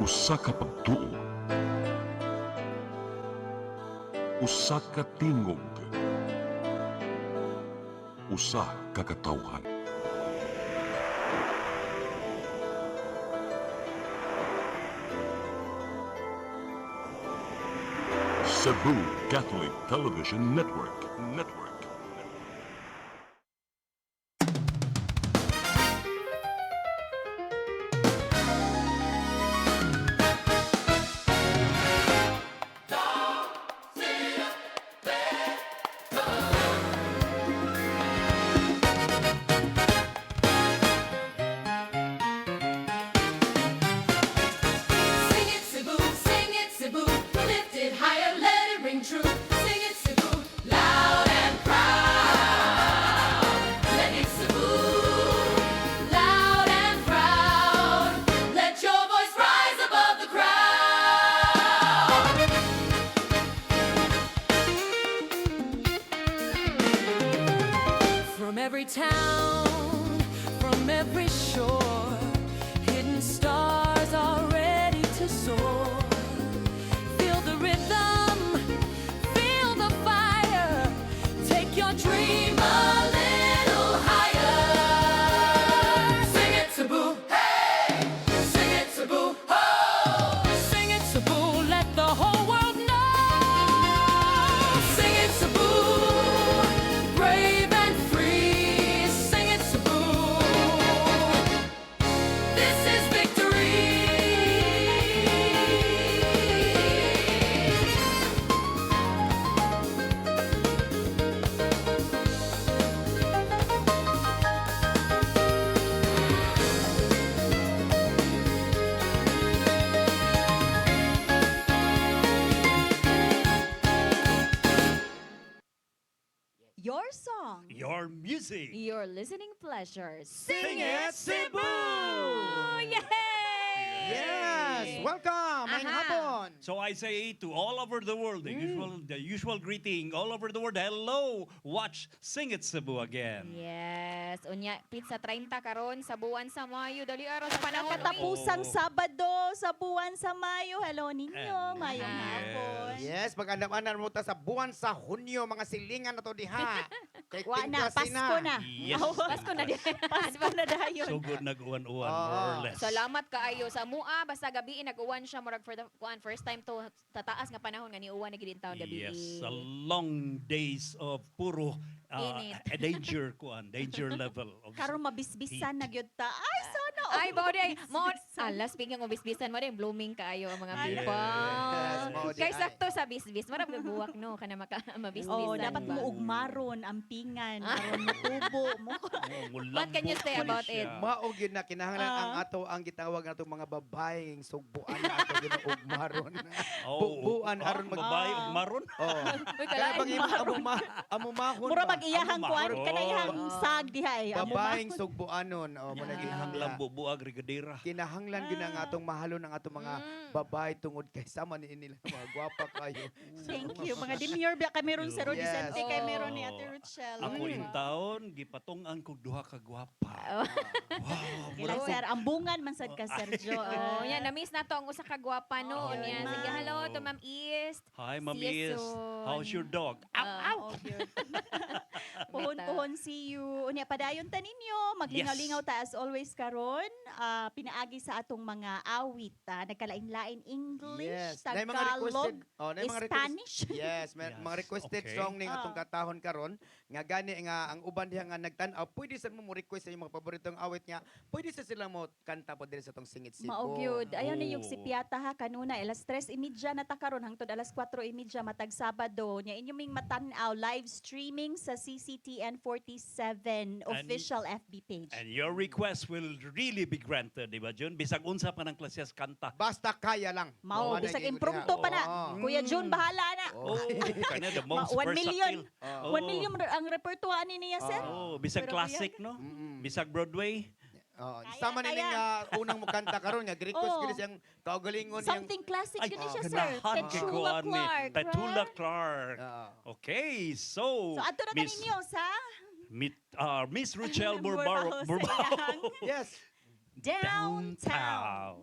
Usa ka pagtuo, usa ka tingog, usa ka katawhan. Cebu Catholic Television Network. Sing it, Cebu, lift it higher, let it ring true. Sing it, Cebu, loud and proud. Let it Cebu, loud and proud. Let your voice rise above the crowd. From every town, from every shore, hidden stars are ready to soar. Feel the rhythm, feel the fire. Take your dream a little higher. Sing it, Cebu, hey! Sing it, Cebu, ho! Sing it, Cebu, let the whole world know. Sing it, Cebu, brave and free. Sing it, Cebu. This is victory. Your song, Your music. your listening pleasures. Sing it, Cebu! Yay! Yes! Welcome! Ngayong Aha. hapon! So I say to all over the world, the usual greeting, all over the world, hello! Watch Sing It Cebu again. Yes, unya pizza 30 karon sa buwan sa Mayo, dali araw sa panahon. Katapusang Oo. Sabado sa buwan sa Mayo. Hello ninyo, And- mayong Yes. hapon. Yes, magandang mo ta sa buwan sa Hunyo, mga silingan na to diha. Kay Wa na, Tingkasi Pasko na. Yes. Pasko na din. Pasko na dayon. So good nag-uwan-uwan, Oo. more or less. Salamat kaayo sa mua basta gabi nag-uwan siya murag for the first time to tataas nga panahon nga niuwan na gid taon gabi. Yes, a long days of puro Init. danger level. Of Karon mabisbisan na gyud ta. Ay, sana. Ay, all mao day, mo mabisbisan. ala speaking of bisbisan mo day blooming kaayo ang mga Ay, people. yes, mao di Kay ay. sakto sa bisbis, marag buwak no kana mabisbisan. Oh, dapat ba? mo ugmaron, ampingan, aron matubo mo. What can you say about it? Maog yun na kinahanglan ang ato ang gitawag nato mga babaeng sugbuan na ato ginugmaron. Bubuan aron mag babae ug maron. Oh. Uy, Kaya kalain pag ba? amumahon Mura ba? pag iyahang kuan Amumahon. kana iyang sag diha ay. Babaeng sugbuanon. Oh, mo naging Ang hangla. lambo buag rigadera. Kinahanglan gyud ang atong mahalon ang atong mga babae tungod kay sama ni nila mga gwapa kayo. Thank you. Mga demure ba kami ron sa Yes. Rodicente kay Oh. meron ni Ate Rochelle. Ako in taon, gipatungan kog duha ka gwapa. Oh. Wow, Kailan mura sir, ambungan man sad ka Sergio. Oh, yan na-miss na to ang usa ka gwapa no. Oh, Yan, ma'am. sige hello to Ma'am East. Hi, Ma'am See you Is. soon. How's your dog? Oh, cute. Puhon-puhon see you. Unya padayon ta ninyo. Maglingaw-lingaw ta as always karon. Pinaagi sa atong mga awit. Nagkalain-lain English, Yes. Nay mga Tagalog, requested. Oh, nay mga Spanish. Yes, Yes, mga requested okay. song ning atong katahon karon nga gani nga ang uban diha nga nagtan-aw pwede sa mo request sa imong mga paboritong awit nga pwede sa sila mo kanta po diri sa tong Singit Cebu. Maog yun. Ayaw na yung Oh. si Piata ha kanuna. Alas 3:30 na ta karon hangtod alas 4:30 matag Sabado. Nya inyo ming matanaw live streaming sa CCTN 47 official FB page. And your request will really be granted, di ba, Jun? Bisag unsa pa ng klases kanta. Basta kaya lang. Mao Mao na bisag giingon impromptu diha. pa na. Oo. Kuya Jun bahala na. Oh, kanya the most 1 million. versatile. 1 million ang repertoire ni niya sir. Oh, bisag Pero classic, no? Bisag Broadway. Oh, Kaya, sama ni kaya. nga unang mo kanta karon nga request Oo. gid siyang kaugalingon yang Something classic Ay, din siya sir. ganahan kay Petula kuan ni Clark. Petula right? Clark. Oo. Okay, so So ato na Miss, ninyo sa Miss Rochelle Burbao sa Burbao iyang Yes. Downtown. Downtown.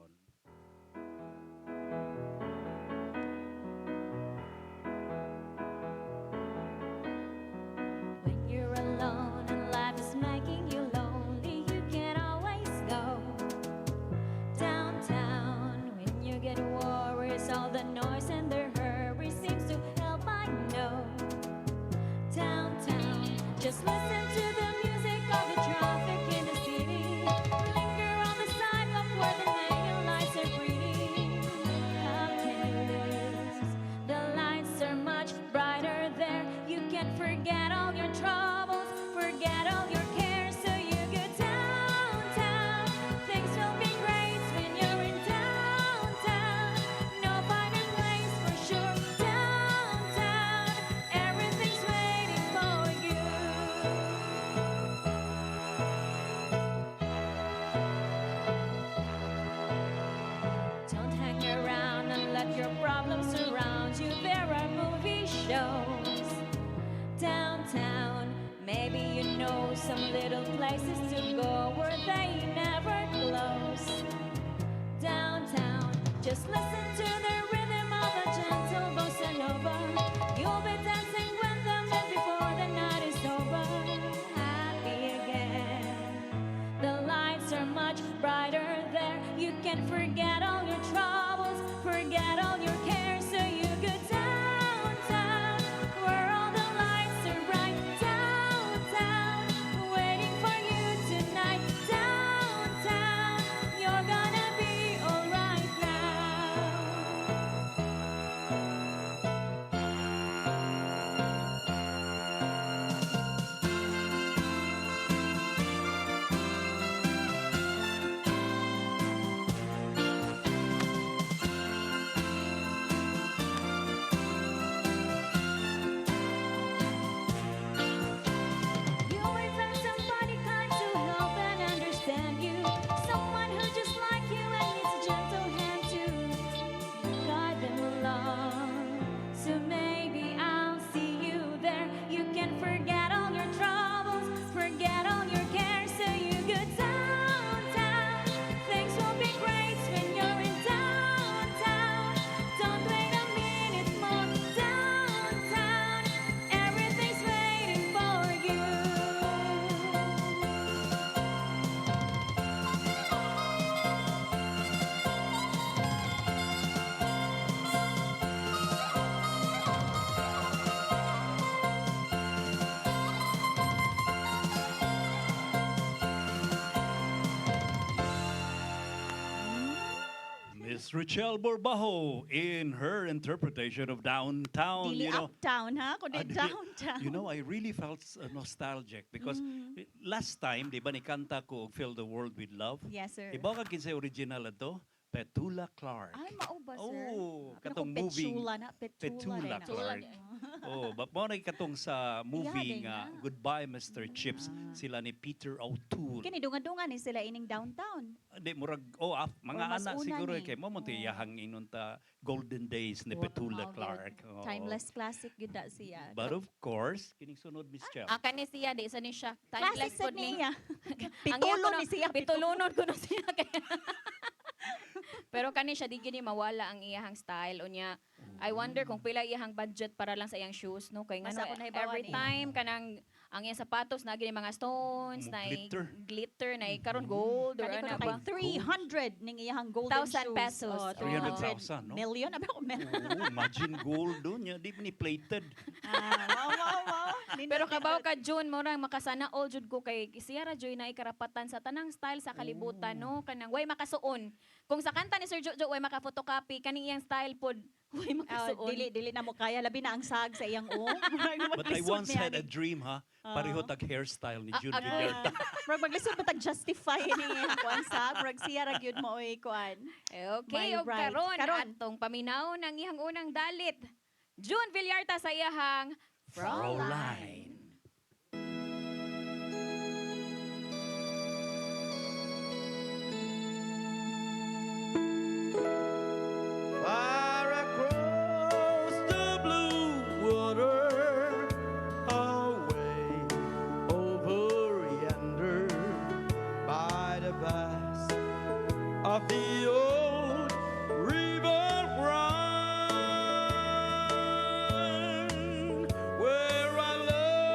Your problems surround you. There are movie shows downtown. Maybe you know some little places to go where they never close. Downtown, just listen to the rhythm of a gentle bossa nova. You'll be dancing with them and before the night is over. Happy again. The lights are much brighter there. You can forget all your troubles, forget all your cares. So you go downtown, where all the lights are bright. Downtown, waiting for you tonight. Downtown, you're gonna be alright now. You will find somebody kind to help and understand you. Someone who just like you and needs a gentle hand to guide them along. So maybe I'll see you there. You can forget all your troubles, forget all your cares. So you go downtown. Things will be great when you're in downtown. Don't wait a minute more. Downtown, everything's waiting for you. Miss Richelle Borbajo in her interpretation of Downtown. Dili You know, uptown, ha? Kundi Ah, di- downtown. You know, I really felt nostalgic because last time, di ba, ni kanta ko og Fill the World with Love? Yes, sir. Iba ka kinsa original ato? Petula Clark. Ay, mao ba, sir? Oh, Ano katong kung movie. Petula na, Petula Petula rin na. Clark. Oh, mo na katong sa movie din nga na. Goodbye Mr. Chips sila ni Peter O'Toole. Kini dungan-dungan ni sila ining downtown. Di murag mga mas anak una siguro ni. kay mo man tiyahang inon ta Golden Days ni Petula Clark. Oo. Timeless classic gid da siya. But of course, kining sunod Miss Chel. Akan ni siya, di isa ni siya. Classic Timeless sa pod ni. niya. Ang iya Pitulo ko na- ni siya. Pitulunod ko na siya. Pero kani siya, di gini mawala ang iyahang style. Unya, I wonder kung pila iyahang budget para lang sa iyang shoes, no? Kay nga, Basta ako nahibawan every eh. time, kanang, ang iyang sapatos, na gini mga stones, Mo na glitter. glitter, na karon gold, or Kani ko ano na kay ba? 300 ning iyang golden 1,000 shoes. pesos. Oh, 300,000, no? Million? Abi ako million. Oo, imagine gold doon niya. Di ni plated. Wow. Pero kabaw ka June mo rang makasana all jud ko kay siya ra joy na ikarapatan sa tanang style sa kalibutan no kanang way makasuon. Kung sa kanta ni Sir Jojo way maka-photocopy kani iyang style pod way makasuon. Dili na mo kaya labi na ang sag sa iyang o. But I once had a dream, ha? Pareho tag hairstyle ni Jude ako- Villarta. Murag maglisod mo tag justify ni iyang kuan sag. Murag siya ra gyud mo oy kuan. Okay, My og right. karon Karon. atong paminaw ng iyang unang dalit. June Villarta sa iyahang Fraulein. Far across the blue water, away over yonder, by the pass of the old river run, where I love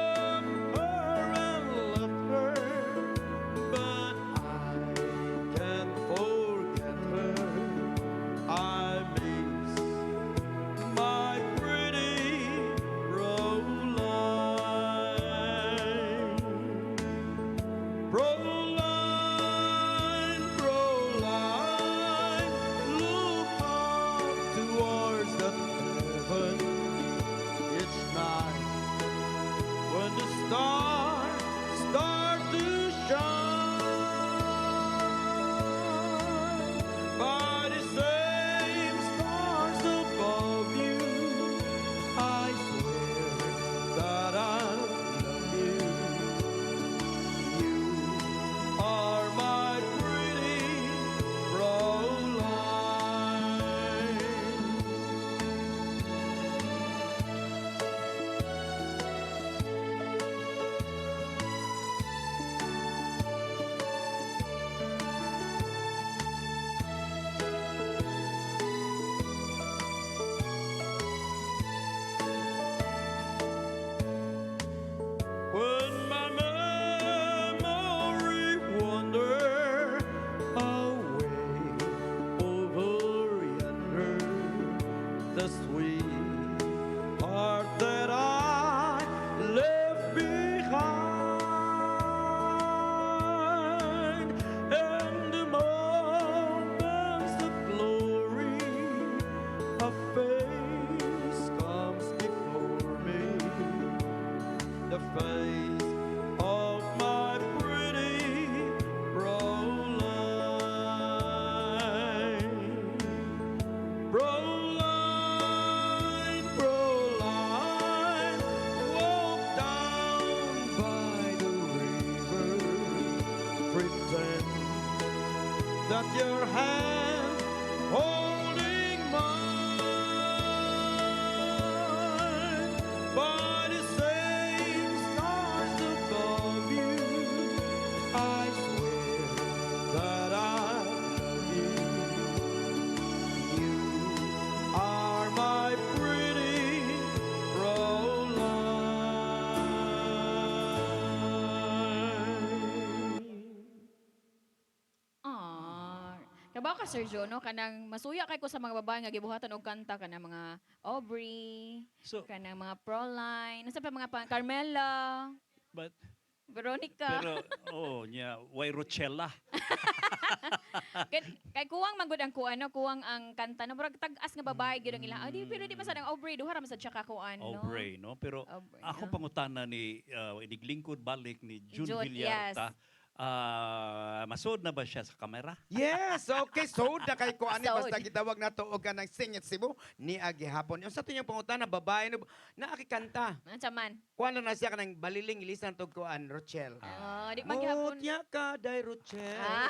ka Sergio no kanang masuya kay ko sa mga babae nga gibuhatan og kanta kanang mga Aubrey, So, kanang mga Proline, unsa pa mga Carmela, but, Veronica. pero, nya, why Rochella? Kay kuwang magud ang kuan no, kuwang ang kanta no, murag tag-as nga babae gyud ang ila. Di pero di masadang Aubrey duha ra man sad siya ka kuan no. Aubrey, no? Pero Aubrey, ako no? pangutana ni iniglingkod balik ni June June, Villarta. Masod na ba siya sa kamera? Yes, okay. So, da kay ko ani Sold. basta gitawag na to og kanang Singit Cebu ni agihapon. Yung sa tinyong pangutana babae no naakikanta. Unsa man? Kuan na siya kanang baliling ilisan tog kuan Rochelle. Di maghapon. Mutya ka day Rochelle. Ah.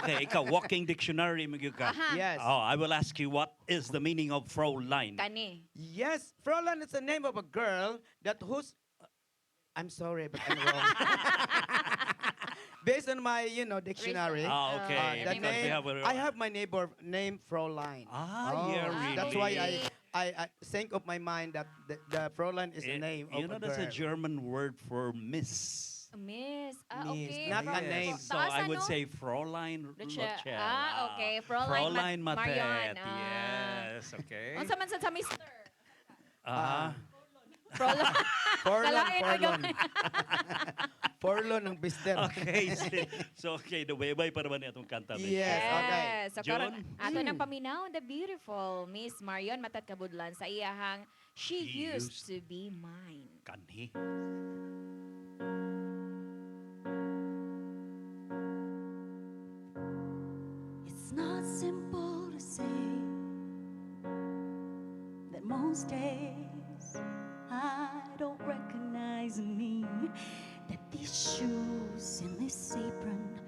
Okay, ikaw, walking dictionary magyud ka. Aha. Yes. Oh, I will ask you what is the meaning of Fraulein? Kani. Yes, Fräulein is the name of a girl that who's I'm sorry but I'm wrong. Based on my, dictionary. Okay. the because we name, have a- I have my neighbor named Fräulein. yeah, really. That's why I think of my mind that the Fräulein is the name of You know, a that's a girl. German word for miss. Miss. Miss, Okay. not a name. So I would say Fraulein Rochelle. Okay. Fraulein Matet. Marion. Yes, okay. Unsa man sad sa Mr. Ah, Fraulein. Kalain mo Forlon. Forlon ng Bister. okay. So, okay, dubaybay pa naman itong kanta. Miss. Yes, okay. So June? karon ato nang paminaw the beautiful Miss Marion Matat Kabudlan sa iyahang She He Used Used- to Be Mine. Kanhi. It's not simple to say that most days I don't recognize me. That these shoes and this apron,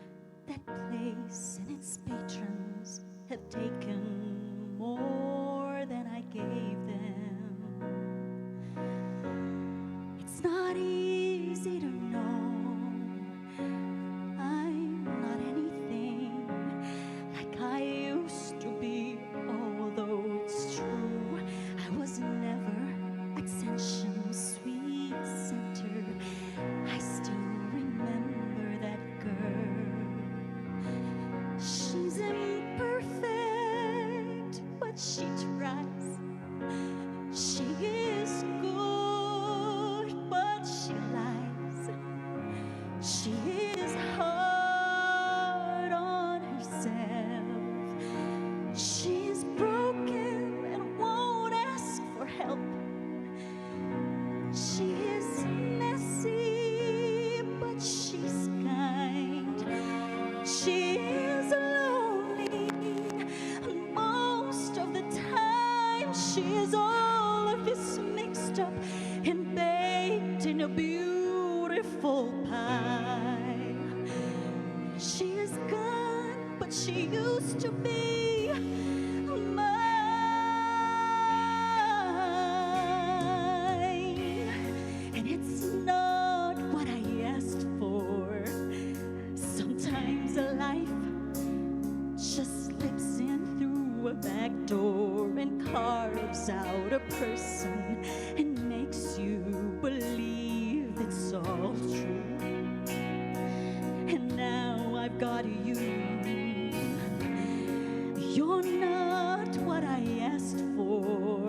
that place and its patrons have taken more than I gave them. It's not easy to know I'm not anything like I used to be, although it's true I was never Ascension's sweet center. I still remember that girl. She's imperfect, but she tries. She is good, but she lies. She is hard on herself. She's broken and won't ask for help. She is messy, but she's kind. She is lonely most of the time. She is all of this mixed up and baked in a beautiful pie. She is gone, but she used to be mine. And it's not what I asked for. Sometimes life just slips in through a back door and carves out a person and makes you believe it's all true. And now I've got you. You're not what I asked for.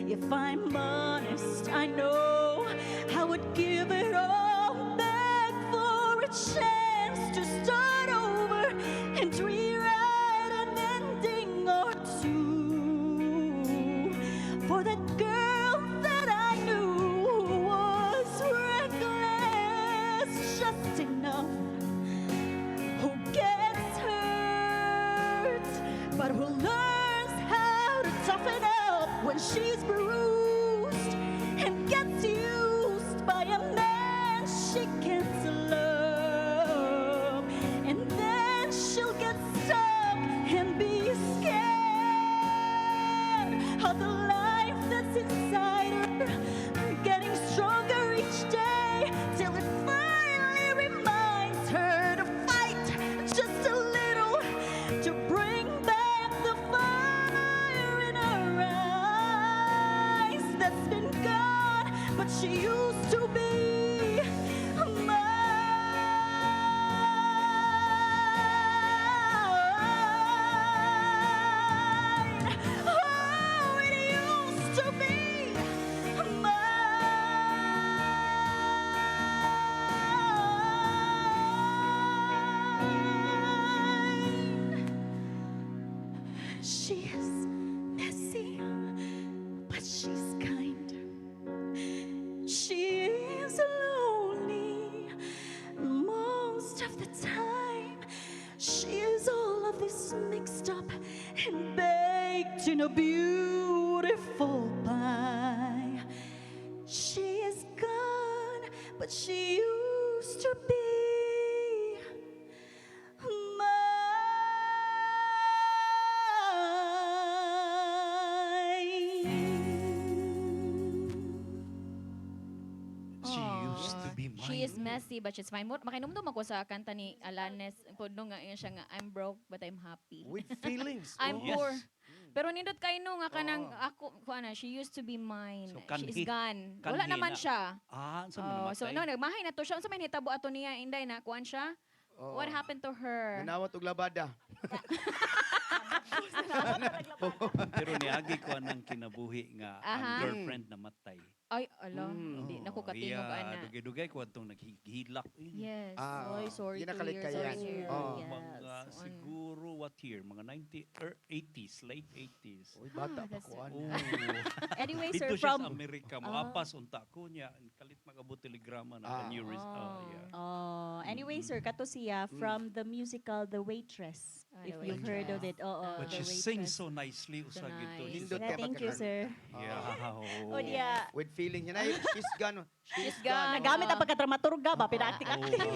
If I'm honest, I know I would give it all back for a chance to start over and rewrite an ending or two. For that girl that I knew was reckless, just enough. Who gets hurt, but who learns how to toughen up when she's bruised and gets used by a man she can't love. And then she'll get stuck and be scared of the life that's inside her, getting stronger each day till it finally reminds her to fight just a little to bring back the fire in her eyes that's been gone, but she used to be mine. wrapped in a beautiful pie. She is gone, but she used to be She used to be mine. She is messy but she's fine. Makinumdum ako sa kanta ni Alanes. Puno nga yun siya nga, I'm broke but I'm happy. With feelings. I'm Yes. poor. Pero nindot kayo no nga kanang ako, kuana, she used to be mine. So, She is kanhi. gone. Wala Kanhi naman na. siya. So Oh, so namatay. nagmahay na to siya. Unsa may hitabo ato niya inday na kuan siya? Oo. What happened to her? Nanawat og labada. Pero niagi ko anang kinabuhi nga Aha. ang girlfriend namatay. Ay, ala, hindi Oh, nako katingog ana. Dugay-dugay ko atong naghihilak. Yes. Ah, Oy, sorry to ginakalit hear, ka sorry yan. to hear. Oo. Yes. Mga siguro what year? Mga 80s, late 80s. Uy, bata pa that's ko. Oh. Anyway, Dito sir, siya from sa Amerika. Moapas unta ko niya. Kalit magabot telegrama na new yeah. anyway, sir, kato siya from the musical The Waitress. Ah, If The you've heard of it. But The she sings Waitress. so nicely usag nice. ito. Nindot Yeah, ka thank you, pagkakanta. sir. Yeah. O diya, With feeling niya na, she's gone. She's gone. nagamit ang pagkadramaturga ba? Pinaakting-akting. Oh.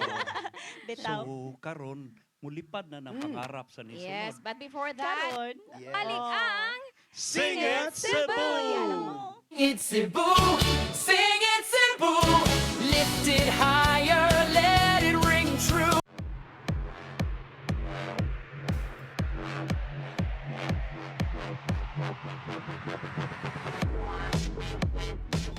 Bitaw. So karon mulipad na ng pangarap sa nisunod. Yes, but before that, Karon, Yeah. balik ang Sing it, Cebu! alam mo, It's Cebu, sing it Cebu. Lift it higher, let it ring true.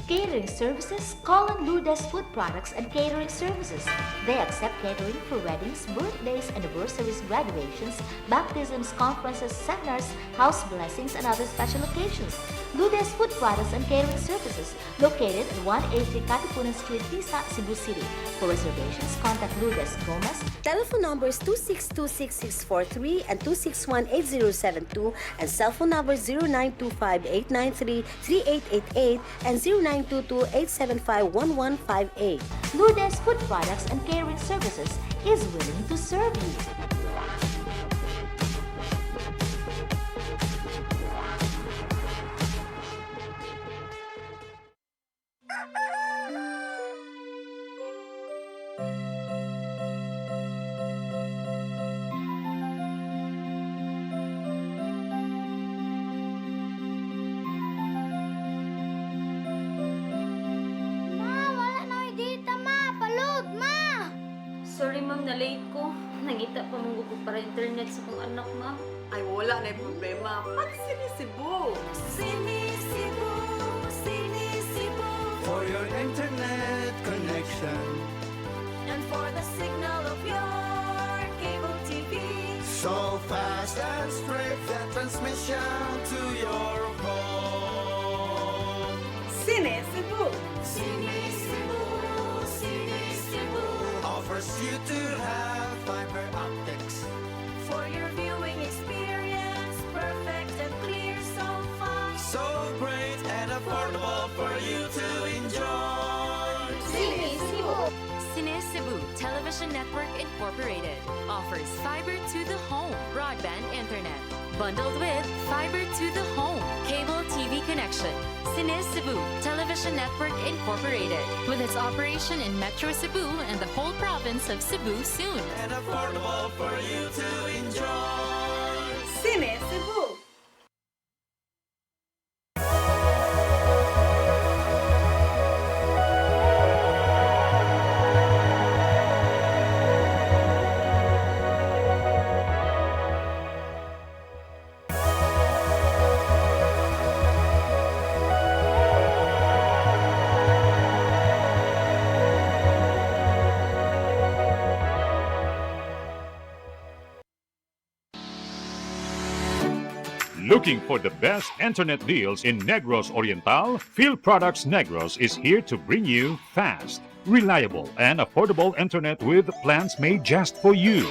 Catering services, call on Lourdes Food Products and Catering Services. They accept catering for weddings, birthdays, anniversaries, graduations, baptisms, conferences, seminars, house blessings, and other special occasions. Lourdes Food Products and Catering Services, located at 183 Katipunan Street, Tisa, Cebu City. For reservations, contact Lourdes Gomez. Telephone numbers 2626643 and 2618072 and cell phone number 0925-893-3888 and 0922-875-1158. Lourdes Food Products and Catering Services is willing to serve you. Wala na dita, ma. Palud, ma. Sorry ma'am, na late ko. Nangita pa mong ko para internet sa kong anak ma'am. Ay, wala na yung problema. Pag sinisibo. Sinisibo, sinisibo. For your internet connection, And for the signal of your cable TV. so fast and straight, that transmission to your home. Sinisibo. Sinisibo, sinisibo. Offers you to have fiber optics. For your viewing experience, perfect and clear so far. So great and affordable for you to enjoy. Cine Cebu Television Network Incorporated offers fiber to the home broadband internet bundled with fiber to the home cable TV connection. Cine Cebu Television Network Incorporated with its operation in Metro Cebu and the whole province of Cebu soon. And affordable for you to enjoy. Sinisibo. Looking for the best internet deals in Negros Oriental? Field Products Negros is here to bring you fast, reliable, and affordable internet with plans made just for you.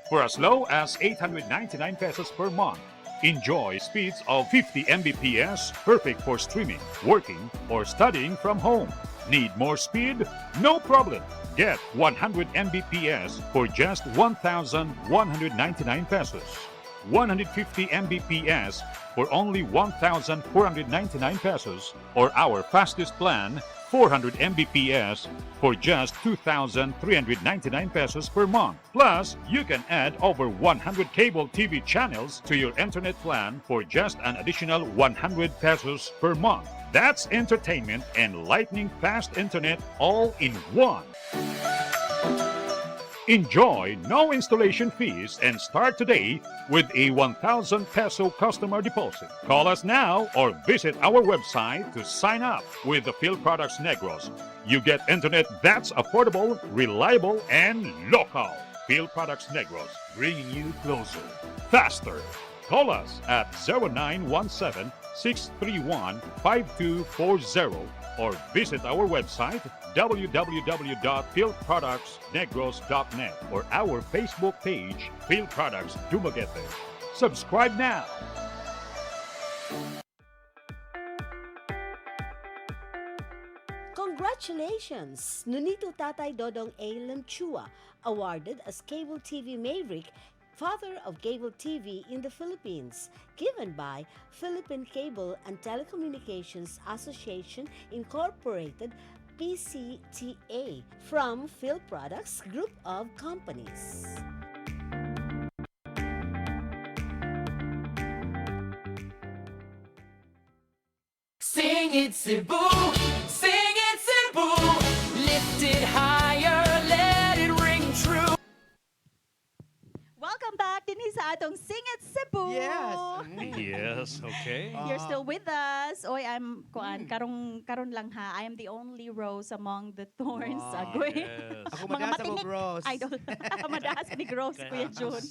For as low as 899 pesos per month, enjoy speeds of 50 Mbps, perfect for streaming, working, or studying from home. Need more speed? No problem. Get 100 Mbps for just 1,199 pesos. 150 Mbps for only 1,499 pesos, or our fastest plan, 400 Mbps for just 2,399 pesos per month. Plus, you can add over 100 cable TV channels to your internet plan for just an additional 100 pesos per month. That's entertainment and lightning fast internet all in one. Enjoy no installation fees and start today with a 1,000 peso customer deposit. Call us now or visit our website to sign up with the Phil Products Negros. You get internet that's affordable, reliable, and local. Phil Products Negros, bringing you closer, faster. Call us at 0917-631-5240 or visit our website www.philproductsnegros.net or our Facebook page, Phil Products Dumaguete. Subscribe now. Congratulations! Nunito Tatay Dodong A. Lamchua, awarded as Cable TV Maverick, Father of Cable TV in the Philippines, given by Philippine Cable and Telecommunications Association Incorporated, PCTA, from Phil Products Group of Companies. Sing it, Cebu. Sing it, Cebu. Lift it higher, let it ring true. Welcome back din sa atong Sing It Cebu. Yes. Yes, okay. You're still with us. Oy, I'm karon lang ha. I am the only rose among the thorns. Wow. Agoy. Yes. Ako madasa mo, bros. Idol. Madahas ni Gross, Kuya Jun.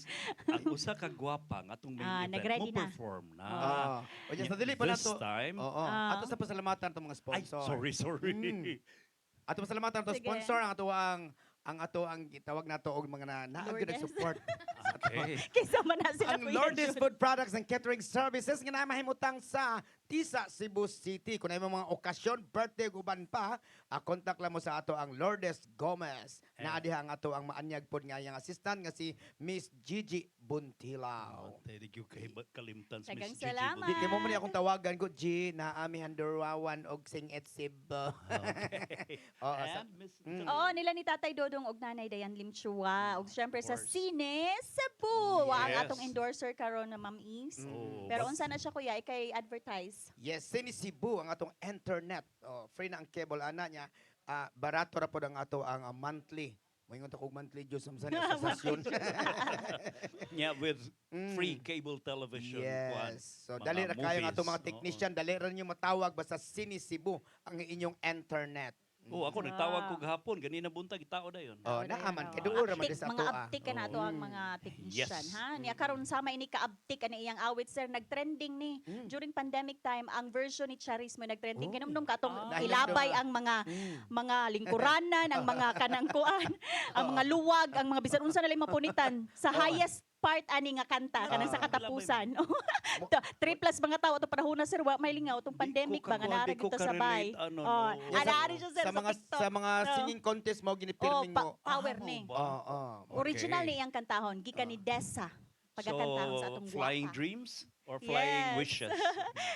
Ang usa ka gwapa nga atong main event nag-ready mo na. perform na. O dyan, sa dili pa na This to. time, Oo. Ato sa pasalamatan itong mga ay, sponsor. sorry. Ato pasalamatan itong Sige. sponsor, ang ato ang gitawag nato og mga naagad Lourdes. support. Okay. Kaysa man na sila, Ang Kuya Lourdes Jun. Food Products and Catering Services nga na mahimutang sa Tisa, Cebu City. Kung ay mga okasyon, birthday, guban pa, contact lang mo sa ato ang Lourdes Gomez. Naadiha ang ato ang maanyag pod nga yung assistant nga si Miss Gigi Buntilaw. Thank you kay kalimtan sa Daghang Miss Gigi salamat. Di kay mo man akong tawagan ko G na ami handurwawan og sing et Cebu. Okay. Oo, And Miss Oo, nila ni Tatay Dodong og Nanay Dayan Limchua. Og syempre sa course. Sine Cebu. Wa ang Yes. atong endorser karon na Ma'am Is. Oh, Pero bas- unsa na siya kuya ikay advertise. Yes, Sini Cebu ang atong internet. Free na ang cable ana niya. Barato ra pod ang ato ang monthly. Moingon ta kog monthly Diyos sa sasyon. Yeah, with free cable television. kuan. Yes. So Mga dali ra kayo ang atong mga movies, technician, dali ra niyo matawag basta Sini Cebu ang inyong internet. Oh, ako nagtawag ko gahapon, ganina buntag itao na yun. Oh, naaman kay duol ra man Aptik, sa mga ato. abtik ka na to ang mga technician, Yes. ha? Niya karon sama ini ka-abtik ani iyang awit sir nagtrending ni during pandemic time ang version ni Charis mo nagtrending Oh. kinumdum ka tong Dahil ilabay doon. ang mga lingkuranan, ang mga kanangkuan, ang mga luwag, ang mga bisan unsa na lang mapunitan sa highest part ani nga kanta kanang sa katapusan. 3 plus mga tao to panahon na sir wa may lingaw tong pandemic ba nga naara gito sabay. Ano, Oh, no. anaari siya sir sa mga TikTok. sa mga No. singing contest mo ginipirming mo. Power ni. Oo. Original ni iyang kantahon, gikan ni Dessa. Pagkakantahon sa atong Flying guwapa. Dreams or Flying Yes. Wishes?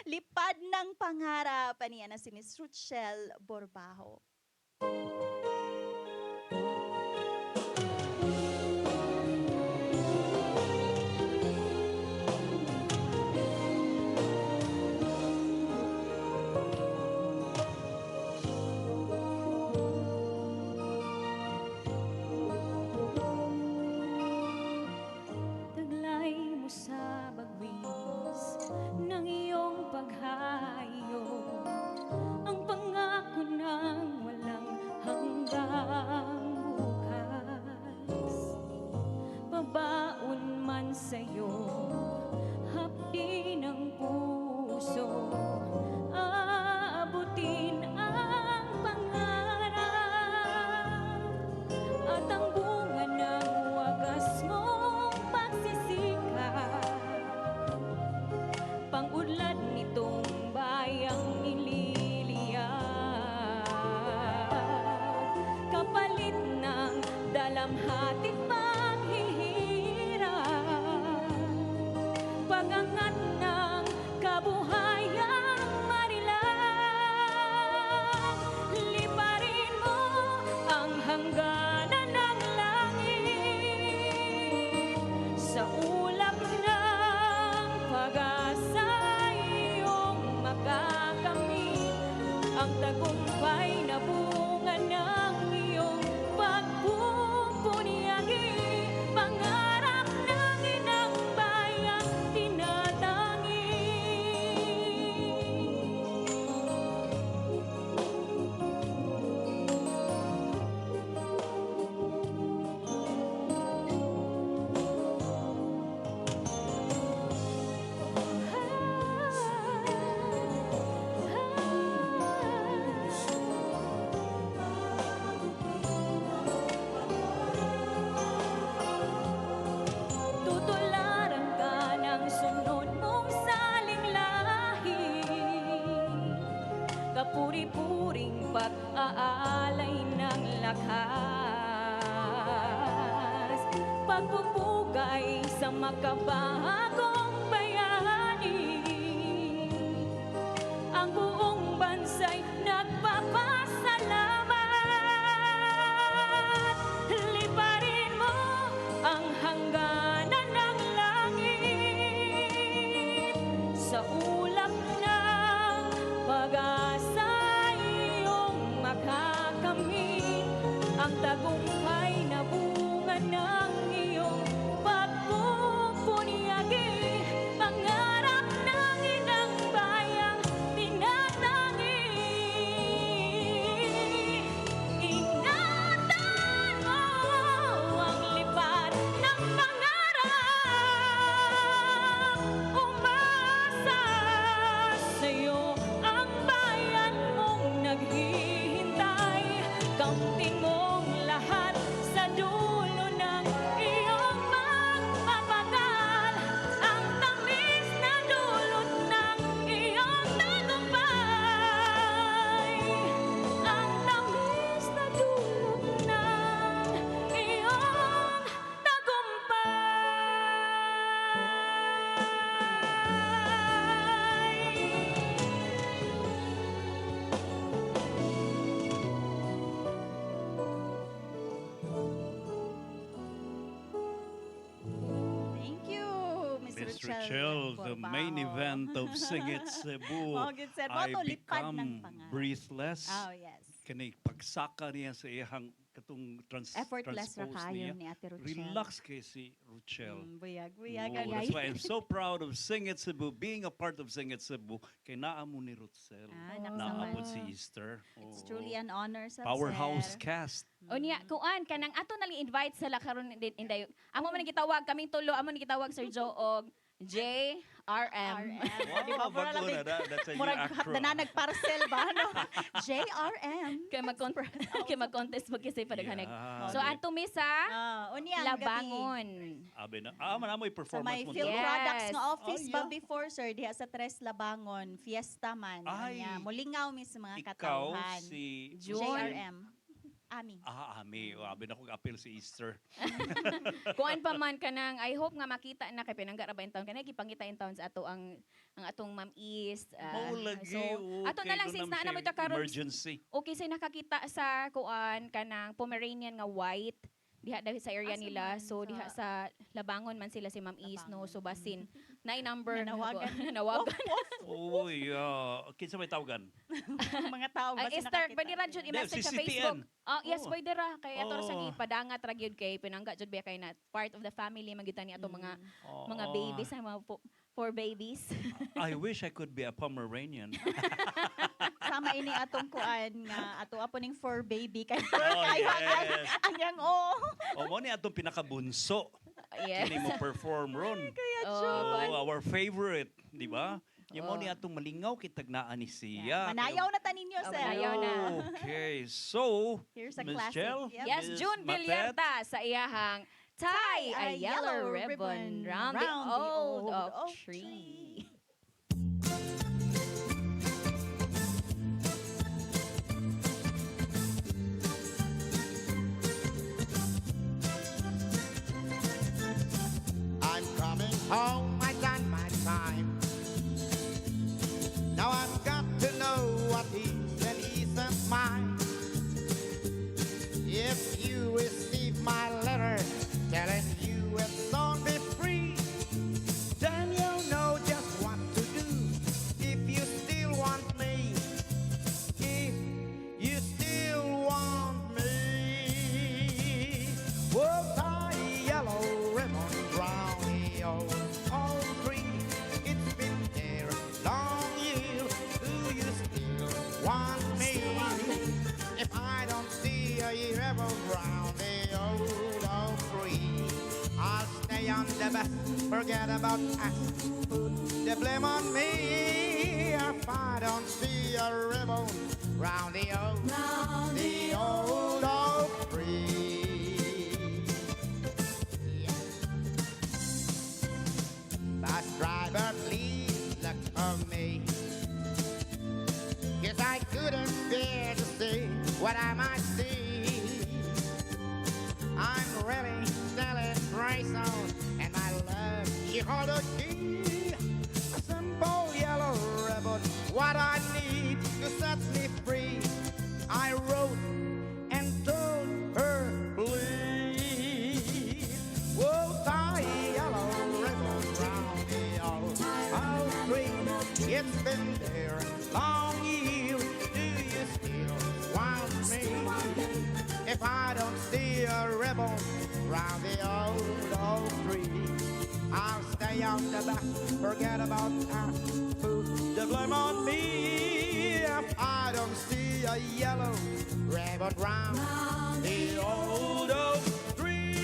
Lipad ng pangarap niya na si Miss Ruchel Borbajo. Taglay mo sa bagwis ng iyong paghayo, ang pangako ng walang hanggan. pagpupugay sa makabagong bayani. Ang buong bansa'y nagpapasalamat. Liparin mo ang hangganan ng langit sa ulap ng pag-asa iyong makakamit ang tagumpay na bunga ng iyong pagpupunyagi. Pangarap ng inang bayang tinatangi. Ingatan mo ang lipad ng pangarap. Umasa sa'yo ang bayan mong naghihintay. Kamting mong lahat sa dulo ng iyong magpapagal. Ang tamis na dulot ng iyong tagumpay. Ang tamis na dulot ng iyong Thank you, Miss Miss Rochelle. Rochelle, the main Borbao. event of Sing It Cebu. Mga good sir. I Moto, lipad ng become pangarap. breathless. Oh, yes. Kani pagsaka niya sa iyang katong Effortless ra transpose kayo niya. ni Ate Rochelle. Relax kay si Rochelle. Buyag, Oo, buyag. that's why I'm so proud of Sing It Cebu, being a part of Sing It Cebu. Kay naamo ni Rochelle. Naabot si Easter. It's Oo. truly an honor sa Powerhouse sir. cast. Unya, kuan kanang ato naling invite sila karon din inday. Amo man gitawag kaming tulo, amo ni gitawag Sir Joe og JRM. Di ba? Mura lang bago na. That's a new Murag acronym. na nagparcel ba? No? JRM. Kay mag-contest mo kasi padaghanag. Yeah. So ato mi sa Unya, Labangon. Abi na. Manamoy Sa performance may mo. field Yes. products nga office Oh, ba yeah. before, sir, diha sa Tres Labangon, Fiesta man. Ay. Unya, mulingaw mi sa mga Ikaw, katauhan. si... JRM. Ami. Ami. Abi na kong appeal si Easter. Kuan pa man kanang I hope nga makita na kay pinangga ra ba in town kanay gipangita in town sa ato ang atong Ma'am East. Mao lagi. So ato na lang since na mo ta karon. Emergency. Okay say nakakita sa kuan kanang Pomeranian nga white diha dahil sa area Asa nila. man So sa- diha sa Labangon man sila si Ma'am East no. So basin na number Nanawagan. nawagan. Uy, kinsa may tawagan? Mga tao ba Ay, Esther, pwede ra jud i-message sa si Facebook. CTN. Yes, Oh. pwede ra kay ato ra sang Oh. ipadangat ra gyud kay pinangga jud ba kay na part of the family magitan ni ato mga Oo. babies ang mga four babies. I wish I could be a Pomeranian. Sama ini atong kuan nga ato apo ning for baby kay Oh, kayo yes. ang yang oh. O mo ni atong pinakabunso. Yes. Kini mo perform ron. kuan- Our favorite, di ba? Yung mo ni atong malingaw kitag naa ni siya. Manayaw na ta ninyo, sir. manayaw na. Okay, so Here's a Ms. classic. Jel, Yep. Yes, Ms. June Matet, Villarta sa iyahang tie a yellow ribbon round the old oak tree. I'm coming home, I done my time. Now I've got to know what is and isn't mine. If you receive my letter telling you it's on be free, then you'll know just what to do if you still want me. If you still want me. Well, tie a yellow ribbon round the old tree. It's been there a long year. Do you still want me? If I don't see a ribbon round the old oak tree, I'll stay on the bus, forget about us. Put the blame on me if I don't see a ribbon round the old oak tree. Bus driver, please look for me. 'Cause I couldn't bear to see what I might see. I'm really celebrating. for the key. A simple yellow ribbon, what I need to set me free. I wrote and told her, please. Whoa, tie a yellow ribbon round the old tree. It's been there long years. Do you still want me? If I don't see a ribbon round the old tree, I'll stay on the back, forget about that. Put the blame on me if I don't see a yellow ribbon round the old oak tree.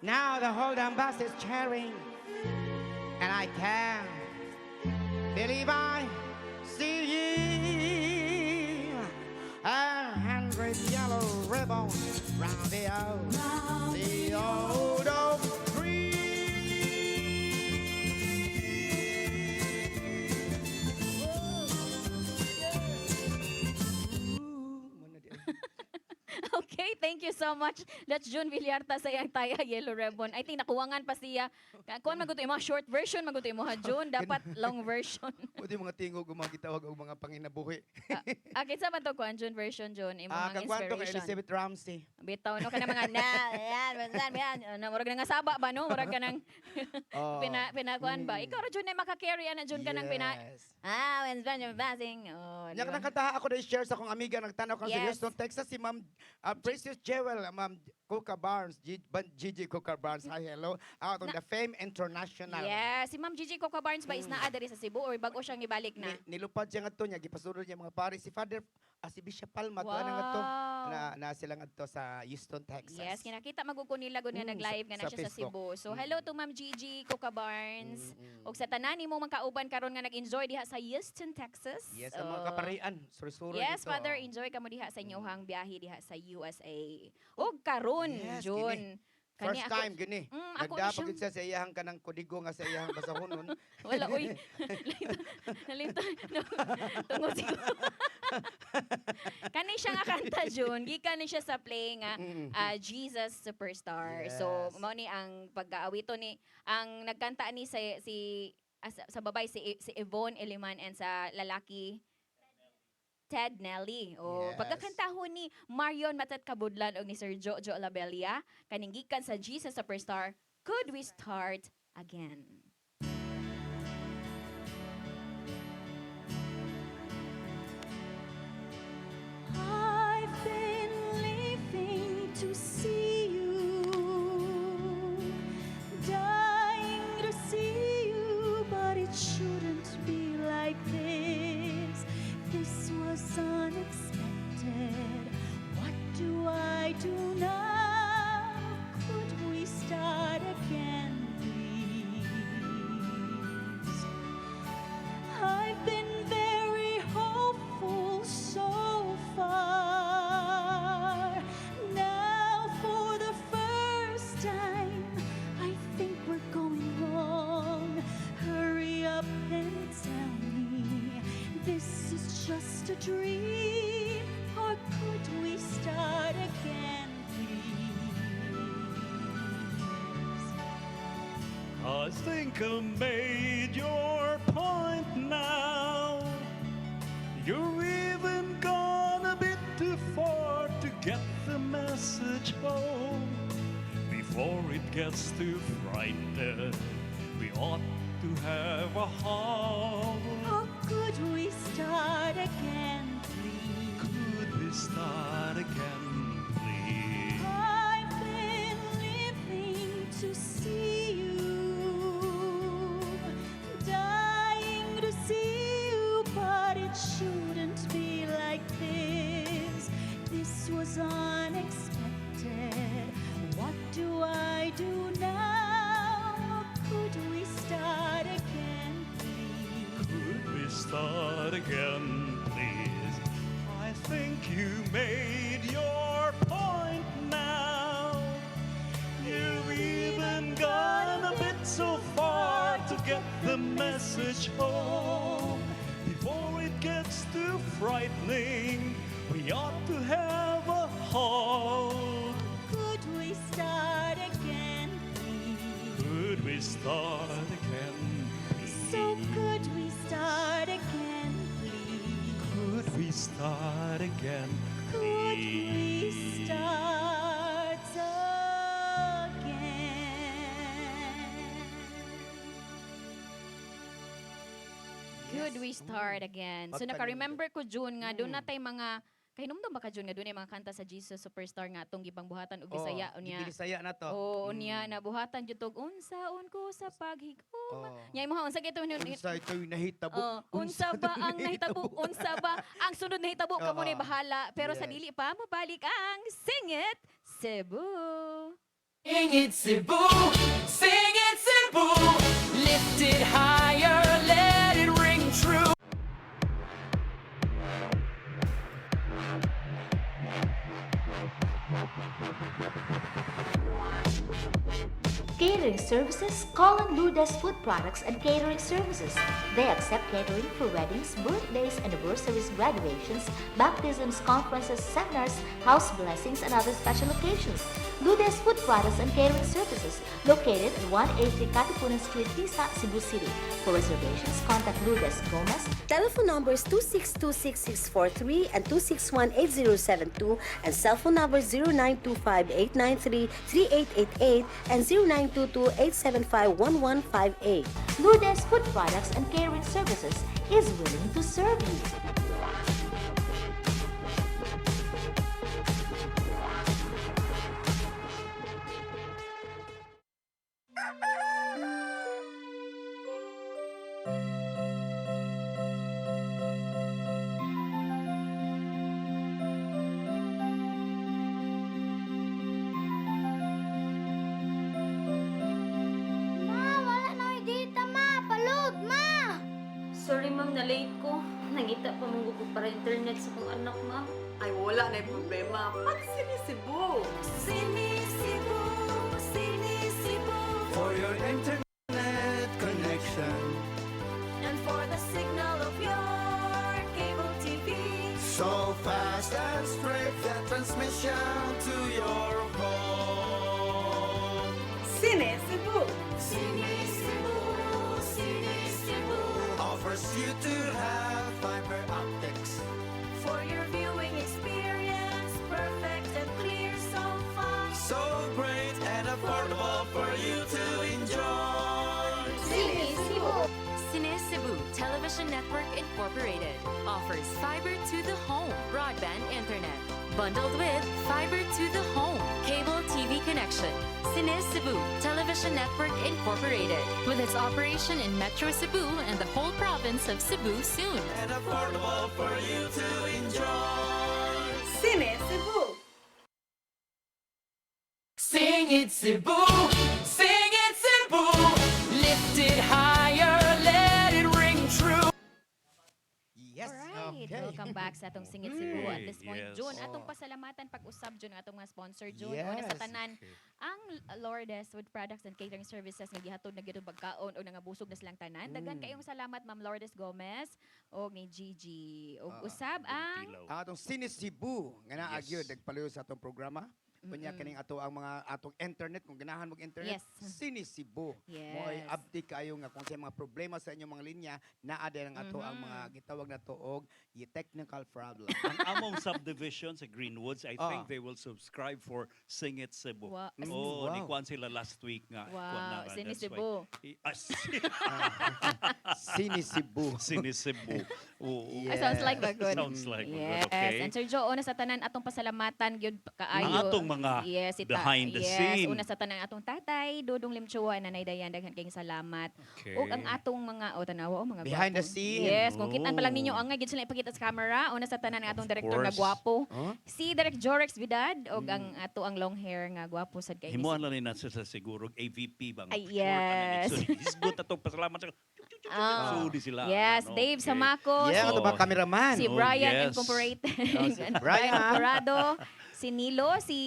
Now the whole damn bus is cheering, and I can't believe I see a 100 yellow ribbons round the old oak tree. Okay, thank you so much. That's June Villarta sa iyang taya yellow ribbon. I think nakuwangan pa siya. Kung maguto yung mga short version, maguto yung mga June. Dapat long version. Pwede mga tingog o mga gitawag o mga panginabuhi. Kinsa man to kuan June version June imo mga Kagwanto kay inspiration. Elizabeth Ramsey. Bitaw no kana mga na murag nga saba ba no? Murag ka nang pinakuan ba? Ikaw ra June ay maka-carry ana June ka nang when you're passing. Oh, Nya kanang kataha ako na-share sa akong amiga nagtanaw kan sa Yes. Houston, Texas si Ma'am Precious Jewel, Ma'am Coca Barnes, Gigi Coca Barnes. Hi, hello. Out on the Fame International. Yeah, si Ma'am Gigi Coca Barnes ba is naa diri sa Cebu or bago siyang ibalik na? Nilupad siya ngadto niya gipasulod niya mga pare si Father si Bishop Palma to ngadto na sila ngadto sa Houston, Texas. Yes, kinakita magugko nila gud nga nag-live nga na sa siya sa Facebook. Cebu. So hello to Ma'am Gigi Coca Barnes. Og sa tanan nimo mga kauban karon nga nag-enjoy diha sa Houston, Texas. Yes, ang mga kaparian, sursuro Yes, dito. Father, enjoy ka mo diha sa inyohang biyahe diha sa USA. Og karon, Yes, June. First time gini. ako Nagdapag siyang- siya sa iyahang kanang kudigo nga sa iyahang basahonon. Wala, uy. Nalito. Tungo siguro. Kani siya nga kanta, June. Gikan ni siya sa play nga Jesus Superstar. Yes. So, mao ni ang pag-aawito ni ang nagkanta ni sa babay si Yvonne Eliman and sa lalaki Ted Nelly. O Yes. pagkakantahon ni Marion Matat Kabudlan og ni Sir Jojo Labella kaning gikan sa Jesus Superstar, Could We Start Again? I've been living to see you, dying to see you, but it shouldn't be like this. This was unexpected. What do I do now? Could we start again, please? I've been very hopeful so far. Now, for the first time, I think we're going wrong. Hurry up and tell me, this is just a dream, or could we start again, please? I think I made your point now. You're even gone a bit too far to get the message home. Before it gets too frightened, we ought to have a heart. Or could we start again, please? Could we start again, please? I've been living to see you, dying to see you, but it shouldn't be like this. This was unexpected. What do I do now? Could we start again, please? Could we start again, please? I think you made your frightening. We ought to have a halt. Could we start again, please? Could we start again, please? So could we start again, please? Could we start again, Could we please? start again? Could we start again? So Magtanong naka-remember ko June nga doon natay mga kahinumdum ba ka June nga doon ay mga kanta sa Jesus Superstar nga atong gibang buhatan og Bisaya unya. Bisaya na to. Oo, unya na buhatan jud tog unsaon ko sa paghigugma. Oh. Nya imo unsa gito ni Unsa ito'y nahitabo? unsa ba ang nahitabo? Unsa ba ang sunod na hitabo kamo ni Oo. bahala pero sa Yes. dili pa mabalik ang Sing It Cebu. Sing it, Cebu. Sing it, Cebu. Lift it higher, let it ring true. Catering services, call on Lourdes Food Products and Catering Services. They accept catering for weddings, birthdays, anniversaries, graduations, baptisms, conferences, seminars, house blessings, and other special occasions. Lourdes Food Products and Catering Services, located at 180 Katipunan Street, Tisa, Cebu City. For reservations, contact Lourdes Gomez. Telephone numbers 2626643 and 2618072 and cell phone numbers 0925-893-3888 and 0922-875-1158. Lourdes Food Products and Catering Services is willing to serve you. Ma, wala na dita ma. Palud, ma. Sorry ma'am, na-late ko. Nangita pa mong ko para internet sa kong anak, ma'am. Ay, wala na yung problema. Pag sinisibo. Sinisibo, sinisibo. For your internet connection, And for the signal of your cable TV. so fast and straight, the transmission to your home. Sinisibo. Sinisibo, sinisibo. Offers you to have fiber optics. For your viewing experience, perfect and clear so fast. So great and affordable for you to enjoy. Cine Cebu Television Network Incorporated offers fiber to the home broadband internet bundled with fiber to the home cable TV connection. Cine Cebu Television Network Incorporated with its operation in Metro Cebu and the whole province of Cebu soon. And affordable for you to enjoy. Sinisibo. Sing it, Cebu. Sing it, Cebu. Lift it higher, let it ring true. Yes. Alright, Okay. welcome back sa atong Singit Cebu at this point. Yes. June, atong pasalamatan pag-usab June atong mga sponsor June. Una sa Yes. tanan, ang Lourdes Food Products and Catering Services nga gihatod na gyud pagkaon o nangabusog na silang tanan. Daghan kayong salamat Ma'am Lourdes Gomez o ni Gigi. Og usab ang Ang atong Sinisibu nga naa Yes. gyud nagpaluyo sa atong programa. Kunya kaning ato ang mga atong internet kung ganahan mo internet Yes. Sinisibu. Yes. Mo ay update kayo nga kung sa mga problema sa inyong mga linya naa din ang ato ang mga gitawag na tuog technical problem. Ang among subdivision sa Greenwoods, I think they will subscribe for Sing It Cebu. Wow. Oh, Wow. ni Kwan sila last week nga. Wow, Kwan na, Sini that's why. Cebu. Sinisibu. Sinisibu. Oo. Ah, sounds like we're good. Sounds like we're Yes. good, okay? And Sir Joe, una sa tanan atong pasalamatan gyud kaayo. Ang atong mga yes, behind the yes, scene. una sa tanan atong tatay, Dudong Limchua, Nanay Dayan, daghan kayong salamat. Okay. O ang atong mga tanawa o mga Behind the gwapo. scene. Yes, kung kitaan pa lang Oh. ninyo ang nga gid sila ipakita sa camera, una sa tanan ang atong director nga course. gwapo. Huh? Si Direk Jorex Vidad og ang ato ang long hair nga gwapo sad kay Himuan lang na sa siguro AVP bang. Ay, yes. So, hisgot na to pasalamat sa. Ah. So, di sila. Yes, ano, Dave okay. Samako, Yeah, si, ato ba cameraman? si Oh, Brian yes. Incorporated, Oh, si Brian. Brian Corrado, si Nilo, si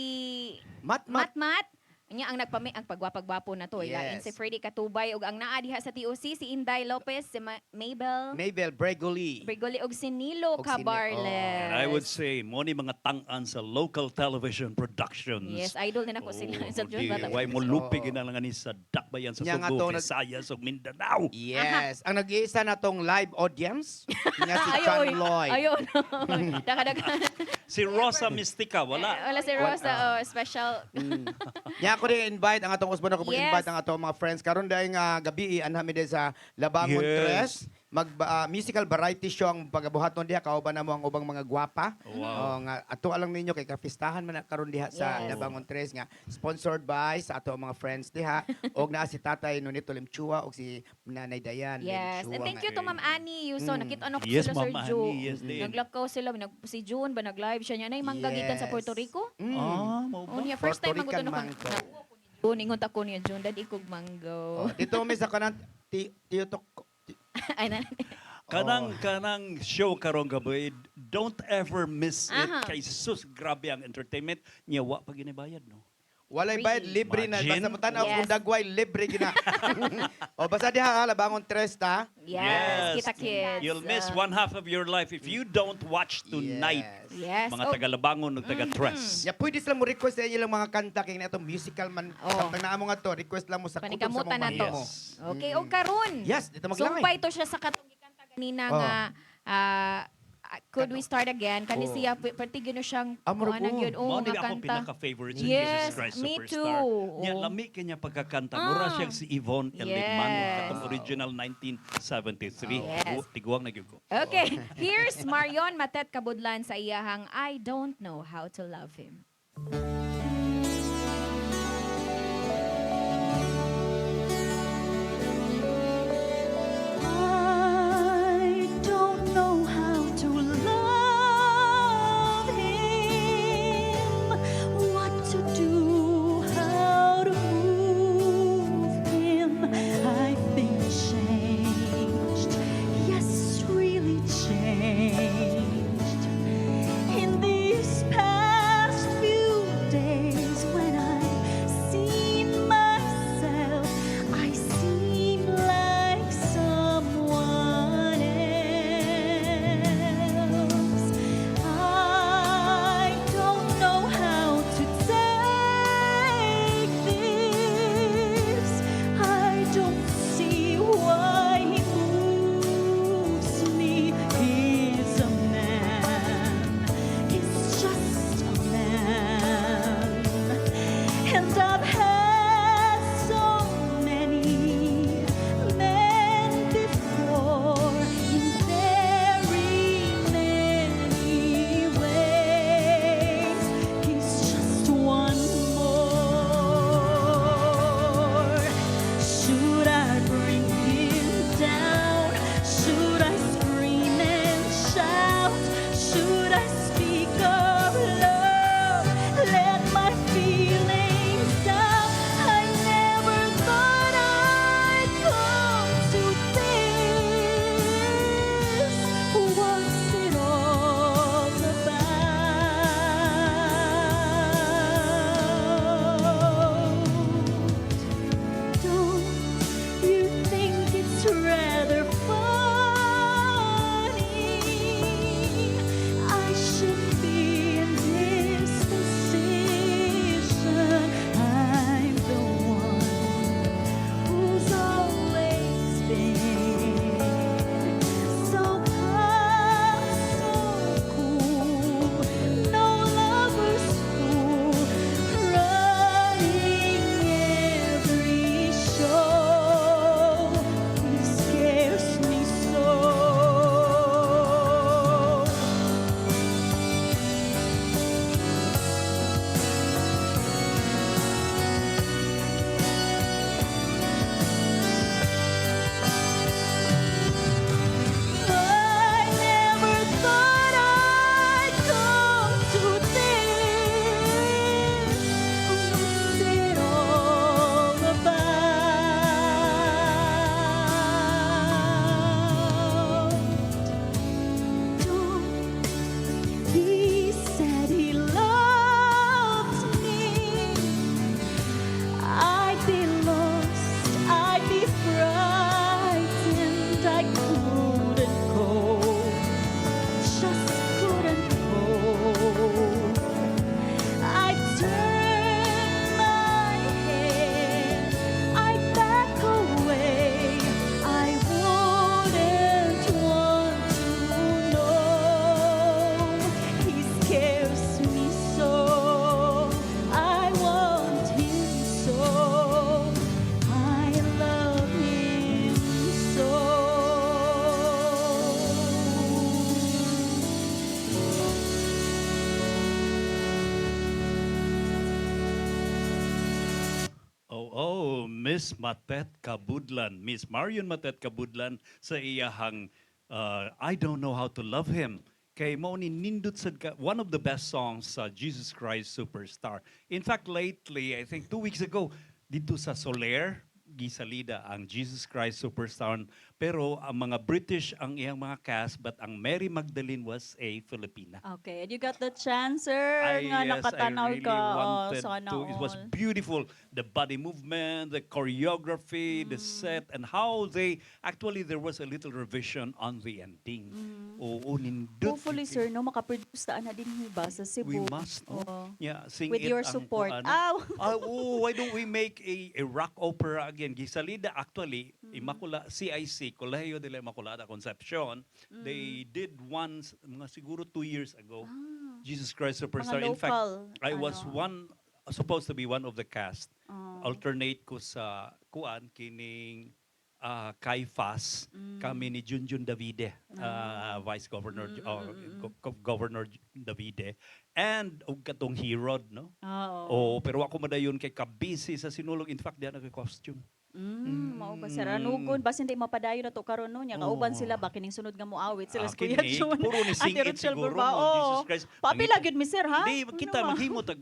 Mat. Matmat, Nya ang ang pagwapagwapo na to. Ilain Yes. si Freddy Katubay ug ang naa diha sa TOC si Inday Lopez, si Mabel Mabel Bregoli. Brigoli ug si Nilo Og si Ni- Cabarles. And I would say, mo ni mga tangan sa local television productions. Yes, idol din ako sila sa June. Way mo lupig lang ni sa dakbayan sa Nya nga Subo, to, Visayas ug Mindanao. Yes. Ang nag-iisa na tong live audience, nga si Ayun, Chan Lloyd. Ayun. Daka-daka. Si Rosa Mystica, wala. Wala si Rosa, special. Nya ako rin invite ang atong usbon ako Yes. invite ang atong mga friends karon dahil nga gabi anhami din sa Labangon Yes. 3 musical variety show ang pagabuhaton diha kauban namo ang ubang mga gwapa. Wow. Nga ato alang ninyo kay kapistahan man na karon diha sa Yes. Labangon 3 nga sponsored by sa ato mga friends diha og naa si Tatay Nonito Limchua og si Nanay Dayan Yes. Limchua And thank nga. you to Ma'am Annie Yuso. Nakita ano ko Yes, sila Sir Ma'am Joe. Annie, yes, din. Naglakaw sila. Si June ba nag-live siya niya. Nay manggagikan sa Yes. Puerto Rico. Ah, mo Oh, ba? niya first time Puerto Rican magutuno ko. mango. June, ingon ako niya June. Dad ikog mango. Oh, dito mi sa kanan Tiyotok Ay na. Kanang show karong gabi, don't ever miss it. Aha. Kay sus, grabe ang entertainment. Nya wa pa ginibayad, no? walay Free. bayad libre na Imagine. basta mo tanaw Yes. kung dagway libre gina. O basta diha ha Labangon 3 ta. Yes, kita kids. You'll miss one half of your life if you don't watch tonight. Yes. Mga Oh, taga-Labangon ug taga-Tres. Ya pwede sila mo request sa inyo lang mga kanta kay na musical man. Oh. Kapag naa mo nga to, request lang mo sa kutob sa panikamutan na mga to. mo. Okay, o karon. Yes, dito maglangay. Sumpay to siya sa katong gikanta kanina Oh. nga could we start again? Kani Oh. siya perti gyud siyang Amor kuha na ko. gyud Mao nga ni ako kanta. pinaka-favorite sa Yes, Jesus Christ me Superstar. too. Nya Oh. lami kanya pagkakanta. Mura siya si Yvonne Eligman Yes. katong original 1973. Yes. Tiguang na gyud ko. Okay, here's Marion Matet Kabudlan sa iyahang I Don't Know How to Love Him. I don't know how to love him, what to do, how to move him. I've been changed, yes, really changed in these past few to Miss Matet Kabudlan, Miss Marion Matet Kabudlan sa iyahang I Don't Know How to Love Him. Kay mao ni nindot sad ka, one of the best songs sa Jesus Christ Superstar. In fact, lately, I think 2 weeks ago, dito sa Soler, gisalida ang Jesus Christ Superstar. Pero ang mga British ang iyang mga cast, but ang Mary Magdalene was a Filipina. Okay, and you got the chance, sir, nga nakatanaw I really ka. wanted Sana to. It was all. beautiful. The body movement, the choreography, the set, and how they, actually there was a little revision on the ending. Oo, nindot. Hopefully, sir, no, makaproduce na din ba sa Cebu? We must, no? Oo. Yeah, sing With it your ang support. kuan. Why don't we make a rock opera again? Gisalida, actually, CIC, Colegio de la Immaculada Concepcion, they did once, mga siguro 2 years ago, Jesus Christ Superstar. In fact, local, I was supposed to be one of the cast. Alternate ko sa kuan, kining Caiphas, kami ni Junjun Davide, Vice Governor, Governor Davide, and og katong Herod, no? Oh, pero ako madayon kay kabisi sa sinulog. In fact, diyan nagka-costume. Mao ba sir anugon basin di mapadayon na to karon no nya kauban sila ba kining sunod nga moawit sila sa Kuya Kinig, Jun. puro ni sing it siguro, Jesus Christ. Papila gyud mi sir ha? Di, kita maghimo tag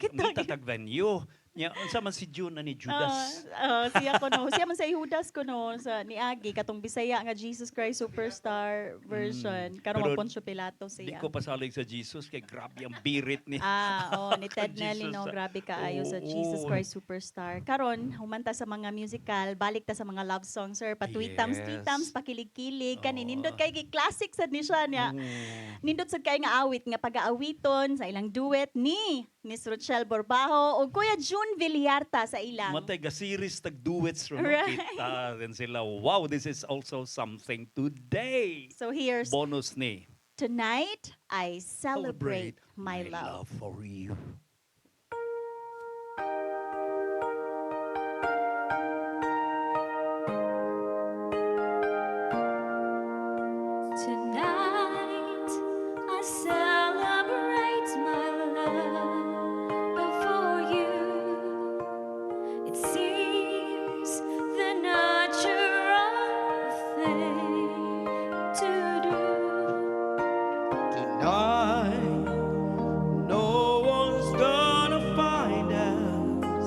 venue. Nya unsa man si June ani Judas. Siya ko no. Siya man sa Judas ko no sa niagi katong Bisaya nga Jesus Christ Superstar version. Karon Pero mo Poncio Pilato Di siya. ko pasalig sa Jesus kay grabe ang birit ni. Ni Ted Nelly no, grabe kaayo sa Jesus Christ Superstar. Karon humanta sa mga musical, balik ta sa mga love songs sir, patwitams, twitams, pakilig-kilig, kani nindot kay classic sad ni siya niya. Nindot sad kay nga awit nga pag-aawiton sa ilang duet ni Miss Rochelle Borbajo o Kuya June Villarta sa ilang. Matay ga series tag duets ro Right. kita then sila. Wow, this is also something today. So here's Bonus ni. Tonight I Celebrate My Love. For you. Tonight I celebrate my love for you. It seems the natural thing to do. Tonight, no one's gonna find us.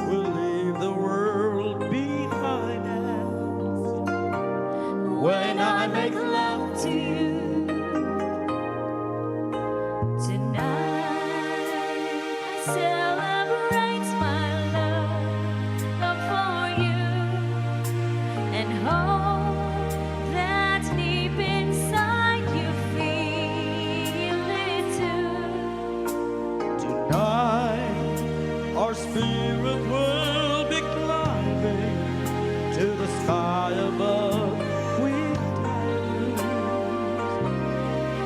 We'll leave the world behind us. When I make love to you tonight, I celebrate my love for you and hope that deep inside you feel it too. Tonight, our spirit will be climbing to the sky above.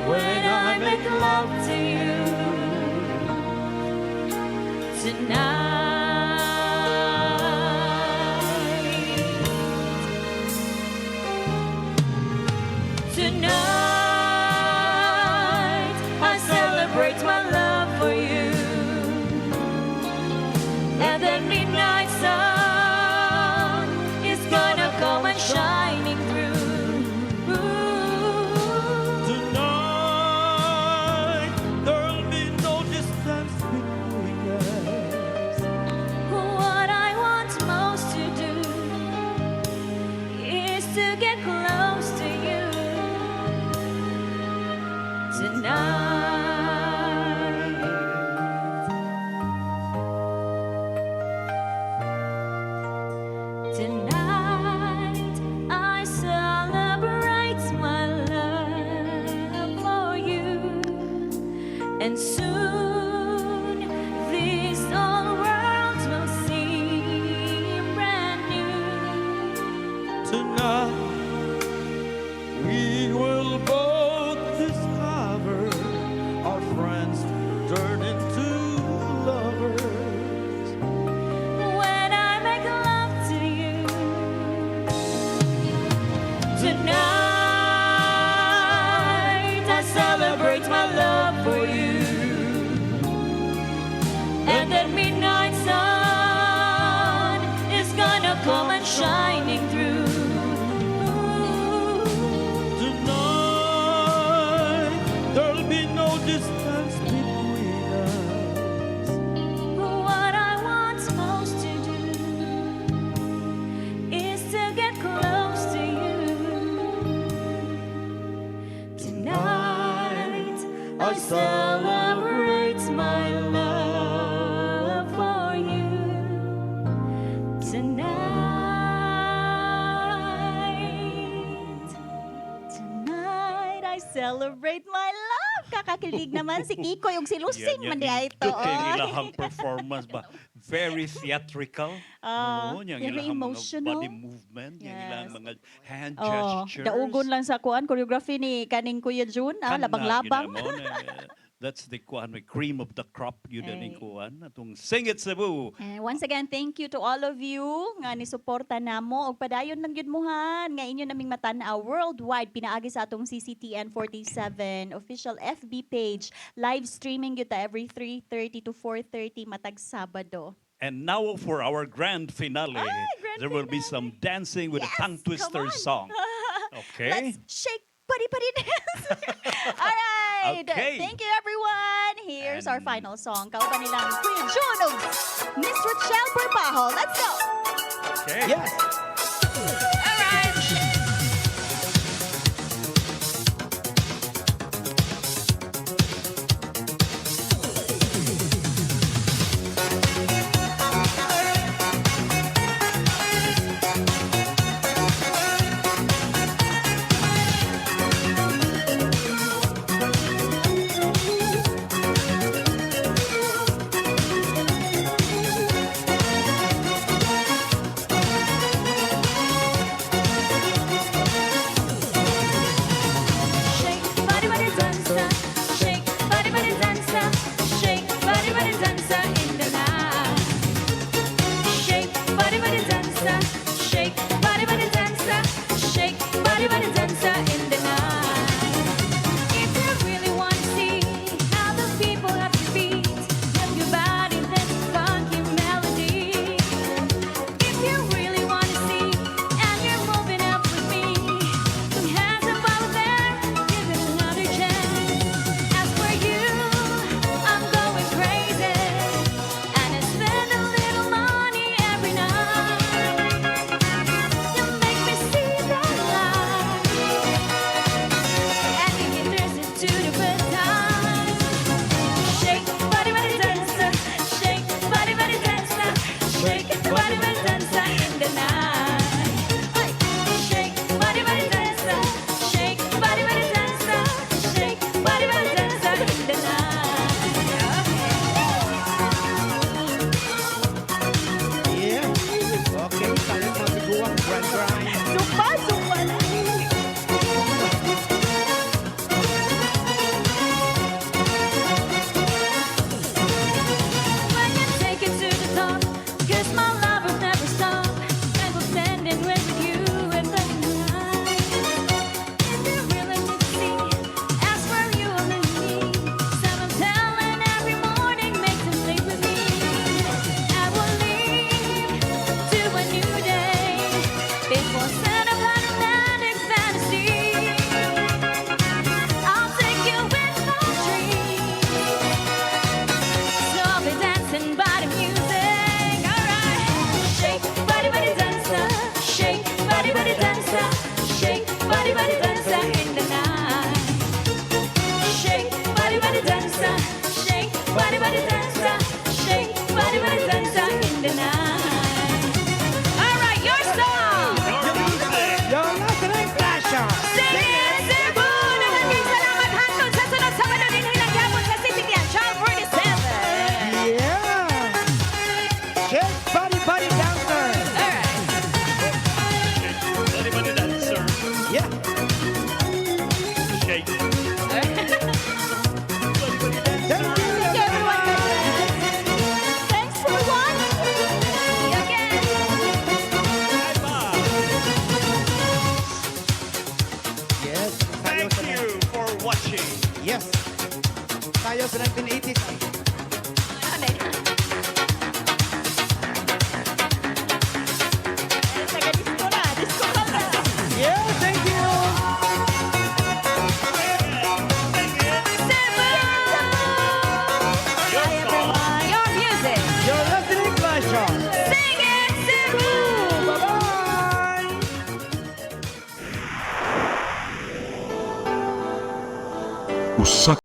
When I make love to you tonight, I celebrate my love for you, and the midnight sun is gonna come and shining through. Tonight, there'll be no distance between us. What I want most to do is to get close to you tonight. Celebrate my love. Kakakilig naman si Kiko yung si Lucing man diya ito. Ito yung ilahang performance ba? Very theatrical. Oo, yung very ilahang mga emotional. body movement, yung Yes. ilahang mga hand Oh, gestures. daugon lang sa kuan choreography ni kaning Kuya Jun, labang-labang. That's the kuan, may cream of the crop, yun na yung kuan. Atong Sing It Cebu. And once again, thank you to all of you nga ni suporta namo og padayon lang gyud muhan nga inyo naming matan-aw worldwide pinaagi sa atong CCTN 47 official FB page. Live streaming gyud ta every 3:30 to 4:30 matag Sabado. And now for our grand finale, there will be some dancing with a tongue twister song. Okay? Let's shake buddy dance. All right. Okay. Thank you everyone. Here's our final song. Kauban nilang Kuya Jun ug Miss Rochelle Perpajo. Let's go. Okay. Yes. Shake body body dancer, shake body body dancer, shake body body dancer in the night. Shake body body dancer, shake body body dancer, shake body body dancer in the night. If you really want to see how the people have to beat, move your body this funky melody. If you really want to see and you're moving up with me, put hands up out there, give it another chance. As for you, I'm going crazy, and I spend a little money every night. You make me see the light, and you get thirsty to the good times. Shake body body dancer, shake body body dancer, shake body body dancer in the night. Shake body body dancer, shake body body dancer, shake body body dancer in the night. Yeah. Okay, tayo sa tiguang grind. Supa lang. When you take it to the top, 'cause my love will never stop, and we'll stand in with you and the night. If you really need to see, ask for you and me. Seven telling every morning, make them sleep with me. I will lead to a new day before set up an romantic fantasy. I'll take you in my dreams. So I'll be dancing by the music, alright. Shake body body dancer, shake body body dancer, shake body body dancer in the night. Shake body body dancer, shake body body dancer, shake body body dancer in the night. Alright, your song. Yung national fashion. Sing it, Cebu! Nagaging salamat hangtod sa sunod Sabado din hilagyapon sa CCTN Channel 47. Yeah. Shake body dancer. Body body dancer. Yeah. Shake. Thank you. Thanks for watching. Yes. Tayo Thank sa you for watching. Yes. Tayo sa 1980s. Taga-disco na. Disco lang na. Yeah, thank you. Hi everyone, your music. Your national fashion. Sing it, Cebu! Bye-bye. Usa